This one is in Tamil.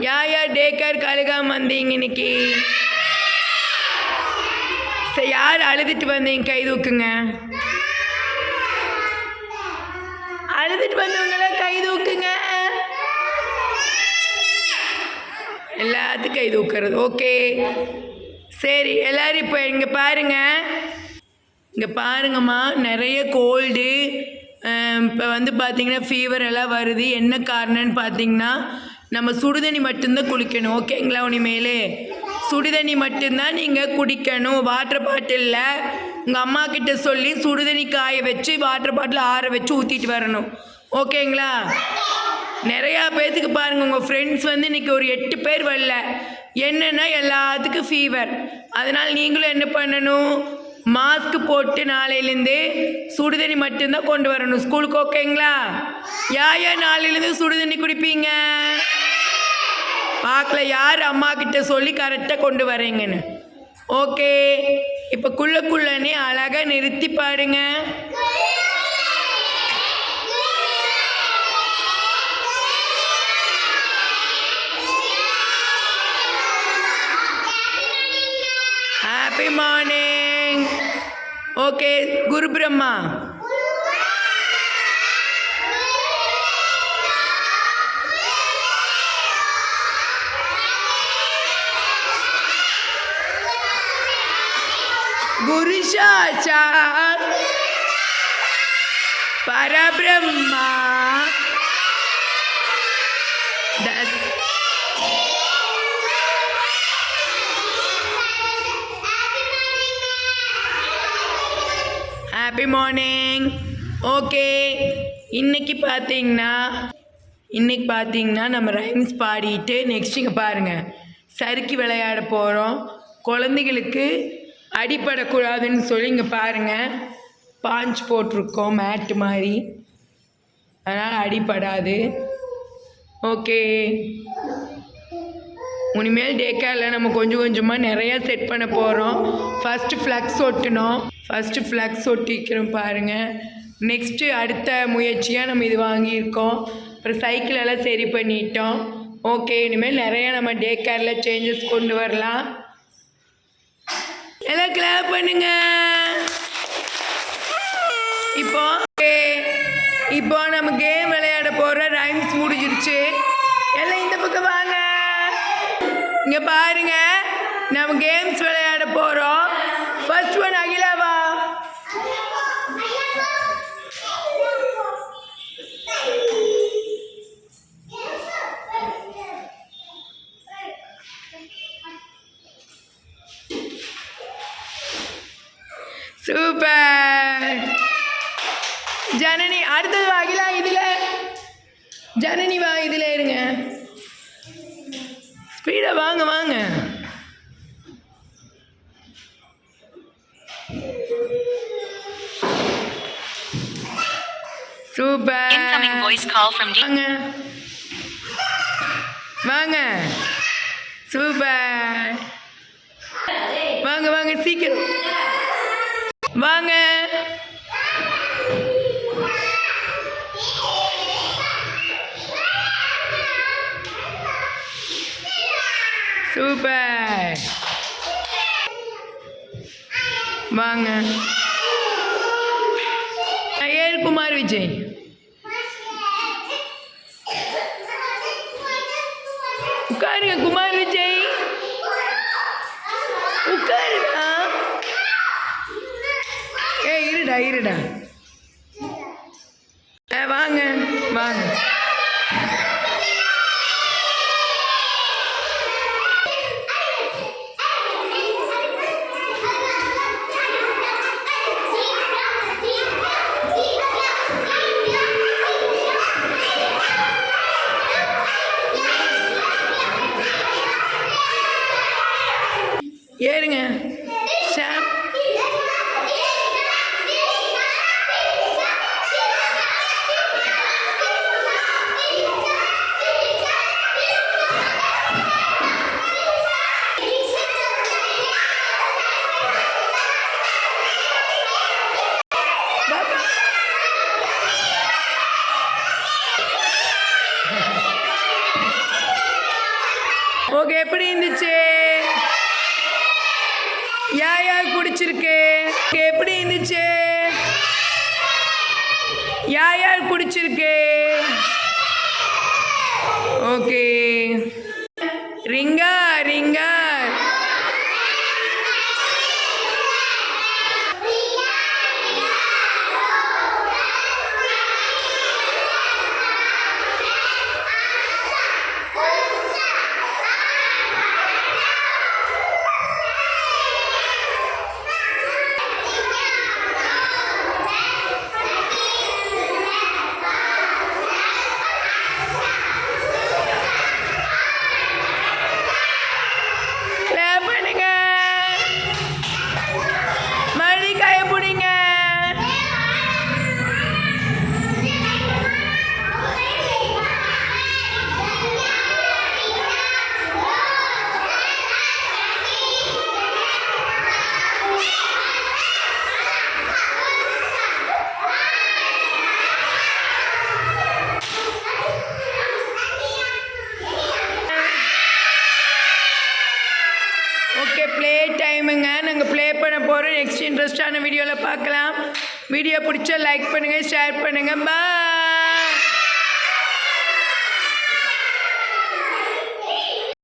யார் யார் டே கேர் கழுகாம வந்தீங்க இன்னைக்கு? சரி, யார் அழுதுட்டு வந்தீங்க கை தூக்குங்க. அழுதுட்டு வந்தவங்கள கை தூக்குங்க. எல்லாத்துக்கும் கை தூக்குறது. ஓகே சரி, எல்லோரும் இப்போ இங்கே பாருங்கள். இங்கே பாருங்கம்மா, நிறைய கோல்டு இப்போ வந்து பார்த்திங்கன்னா ஃபீவர் எல்லாம் வருது. என்ன காரணம்னு பார்த்திங்கன்னா நம்ம சுடுதண்ணி மட்டும்தான் குளிக்கணும். ஓகேங்களா? இனிமேலே சுடுதண்ணி மட்டும்தான் நீங்கள் குடிக்கணும். வாட்டர் பாட்டிலில் உங்கள் அம்மா கிட்ட சொல்லி சுடுதண்ணி காய வச்சு வாட்டர் பாட்டில் ஆற வச்சு ஊற்றிட்டு வரணும். ஓகேங்களா? நிறையா பேர்த்துக்கு பாருங்கள், உங்கள் ஃப்ரெண்ட்ஸ் வந்து இன்றைக்கி ஒரு 8 பேர் வரல. என்னென்னா எல்லாத்துக்கும் ஃபீவர். அதனால் நீங்களும் என்ன பண்ணணும், மாஸ்க் போட்டு நாளையிலேருந்து சுடுதண்ணி மட்டும்தான் கொண்டு வரணும் ஸ்கூலுக்கு. ஓகேங்களா? யார் நாளையிலேருந்து சுடுதண்ணி குடிப்பீங்க? பார்க்கல யார் அம்மா கிட்ட சொல்லி கரெக்டாக கொண்டு வரீங்கன்னு. ஓகே, இப்போ குள்ளக்குள்ளனே அழகாக நிறுத்தி பாடுங்க. Happy morning. ஓகே, குரு பிரம்மா. குரு சாட்சாத் பரபிரம்மா. Happy morning. ஓகே, இன்னைக்கு பார்த்தீங்கன்னா நம்ம ரைம்ஸ் பாடிட்டு நெக்ஸ்ட் இங்கே பாருங்கள், சறுக்கி விளையாட போகிறோம். குழந்தைகளுக்கு அடிப்படக்கூடாதுன்னு சொல்லி இங்கே பாருங்கள், பாஞ்ச் போட்டிருக்கோம் மேட்டு மாதிரி, அதனால் அடிப்படாது. ஓகே, இனிமேல் டே கேரில் நம்ம கொஞ்சம் கொஞ்சமாக நிறையா செட் பண்ண போகிறோம். ஃபஸ்ட்டு ஃப்ளக்ஸ் ஒட்டணும். ஃபஸ்ட்டு ஃப்ளக்ஸ் ஒட்டிக்கிறோம் பாருங்கள். நெக்ஸ்ட்டு அடுத்த முயற்சியாக நம்ம இது வாங்கியிருக்கோம். அப்புறம் சைக்கிள் எல்லாம் சரி பண்ணிட்டோம். ஓகே, இனிமேல் நிறையா நம்ம டே கேரில் சேஞ்சஸ் கொண்டு வரலாம். எல்லாம் கிளாப் பண்ணுங்க. இப்போ நம்ம கேம் விளையாட போகிற ரைம்ஸ் முடிஞ்சிருச்சு. எல்லாம் இந்த பக்கம் வாங்க. இங்கே பாருங்க, நம்ம கேம்ஸ் விளையாட போகிறோம். ஃபர்ஸ்ட் ஒன் அகிலாவா. சூப்பர். ஜனனி அடுத்தது அகிலா. இதில் ஜனனி வா, இதில் இருங்க. ஸ்பீடாக வாங்க வாங்க. சூப்பர். வாங்க வாங்க. சூப்பர். வாங்க வாங்க சீக்கிரம் வாங்க. சூப்பர். வாங்க. ஏழு குமார் விஜய். உட்காருங்க குமார் விஜய், உட்காருடா. இருடா. வாங்க வாங்க. ஏறுங்க. ஓகே, எப்படி இருந்துச்சு? யார் பிடிச்சிருக்கு? எப்படி இருந்துச்சு? யார் பிடிச்சிருக்கு? ஓகே. ரிங்கா ரிங்கா கிளாப் பண்ணுங்க. மறுபடி கையை பிடிங்க. ஓகே, ப்ளே டைமுங்க. நாங்கள் ப்ளே பண்ண போகிறோம். நெக்ஸ்ட் இன்ட்ரெஸ்டான வீடியோவில் பார்க்கலாம். வீடியோ பிடிச்சா லைக் பண்ணுங்கள், ஷேர் பண்ணுங்கள். பாய்.